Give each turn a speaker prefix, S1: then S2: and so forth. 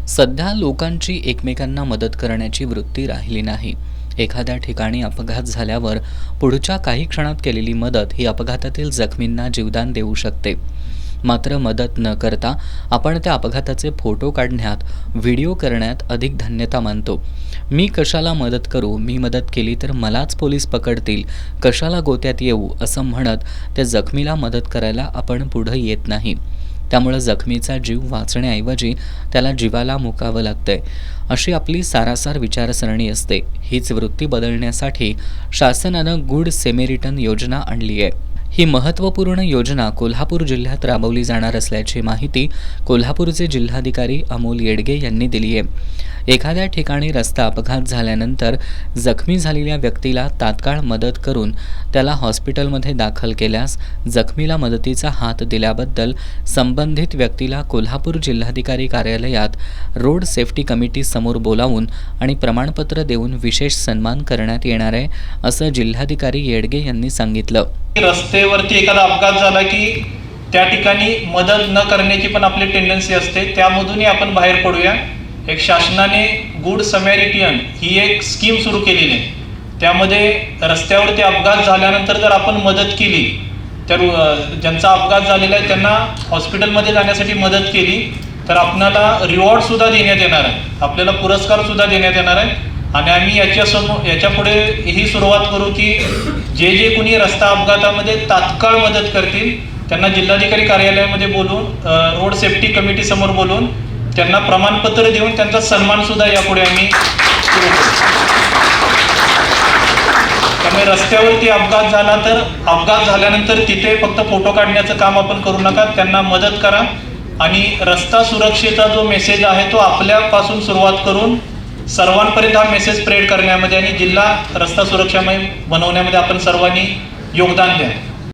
S1: सध्या लोकांची एकमेकांना मदत करण्याची वृत्ती राहिली नाही. एखाद्या ठिकाणी अपघात झाल्यावर पुढच्या काही क्षणात केलेली मदत ही अपघातातील जखमींना जीवदान देऊ शकते. मात्र मदत न करता आपण त्या अपघाताचे फोटो काढण्यात, व्हिडिओ करण्यात अधिक धन्यता मानतो. मी कशाला मदत करू, मी मदत केली तर मलाच पोलीस पकडतील, कशाला गोत्यात येऊ असं म्हणत त्या जखमीला मदत करायला आपण पुढं येत नाही. त्यामुळे जखमीचा जीव वाचण्याऐवजी त्याला जीवाला मुकावं लागतंय. अशी आपली सारासार विचारसरणी असते. हीच वृत्ती बदलण्यासाठी शासनानं गुड सेमेरिटन योजना आणली आहे. ही महत्त्वपूर्ण योजना कोल्हापूर जिल्ह्यात राबवली जाणार असल्याची माहिती कोल्हापूरचे जिल्हाधिकारी अमोल येडगे यांनी दिली आहे. एखाद्या ठिकाणी रस्ता अपघात झाल्यानंतर जखमी झालेल्या व्यक्तीला तात्काळ मदत करून त्याला हॉस्पिटलमध्ये दाखल केल्यास जखमीला मदतीचा हात दिल्याबद्दल संबंधित व्यक्तीला कोल्हापूर जिल्हाधिकारी कार्यालयात रोड सेफ्टी कमिटी समोर बोलावून आणि प्रमाणपत्र देऊन विशेष सन्मान करण्यात येणार आहे, असं जिल्हाधिकारी येडगे यांनी सांगितलं.
S2: रस्त्यावरती एखादा अपघात झाला की त्या ठिकाणी मदत न करण्याची पण आपली टेंडन्सी असते. त्यामधूनही आपण बाहेर पडूया. एक शासनाने गुड समॅरिटियन ही एक स्कीम सुरू केलेली आहे. त्यामध्ये रस्त्यावरती अपघात झाल्यानंतर जर आपण मदत केली, तर ज्यांचा अपघात झालेला आहे त्यांना हॉस्पिटलमध्ये जाण्यासाठी मदत केली तर आपल्याला रिवॉर्डसुद्धा देण्यात येणार आहे, आपल्याला पुरस्कारसुद्धा देण्यात येणार आहे. आणि आम्ही याच्या पुढे ही सुरुवात करू की जे कोणी रस्ता अपघातामध्ये तात्काळ मदत करतील त्यांना जिल्हाधिकारी कार्यालयामध्ये बोलून रोड सेफ्टी कमिटी समोर बोलून त्यांना प्रमाणपत्र देऊन त्यांचा सन्मान सुद्धा यापुढे आम्ही सुरू करू. त्यामुळे रस्त्यावरती अपघात झाला तर अपघात झाल्यानंतर तिथे फक्त फोटो काढण्याचं काम आपण करू नका, त्यांना मदत करा. आणि रस्ता सुरक्षेचा जो मेसेज आहे तो आपल्यापासून सुरुवात करून सर्वांपर्यंत हा मेसेज स्प्रेड करण्यामध्ये आणि जिल्हा रस्ता सुरक्षामय बनवण्यामध्ये आपण सर्वांनी योगदान द्या.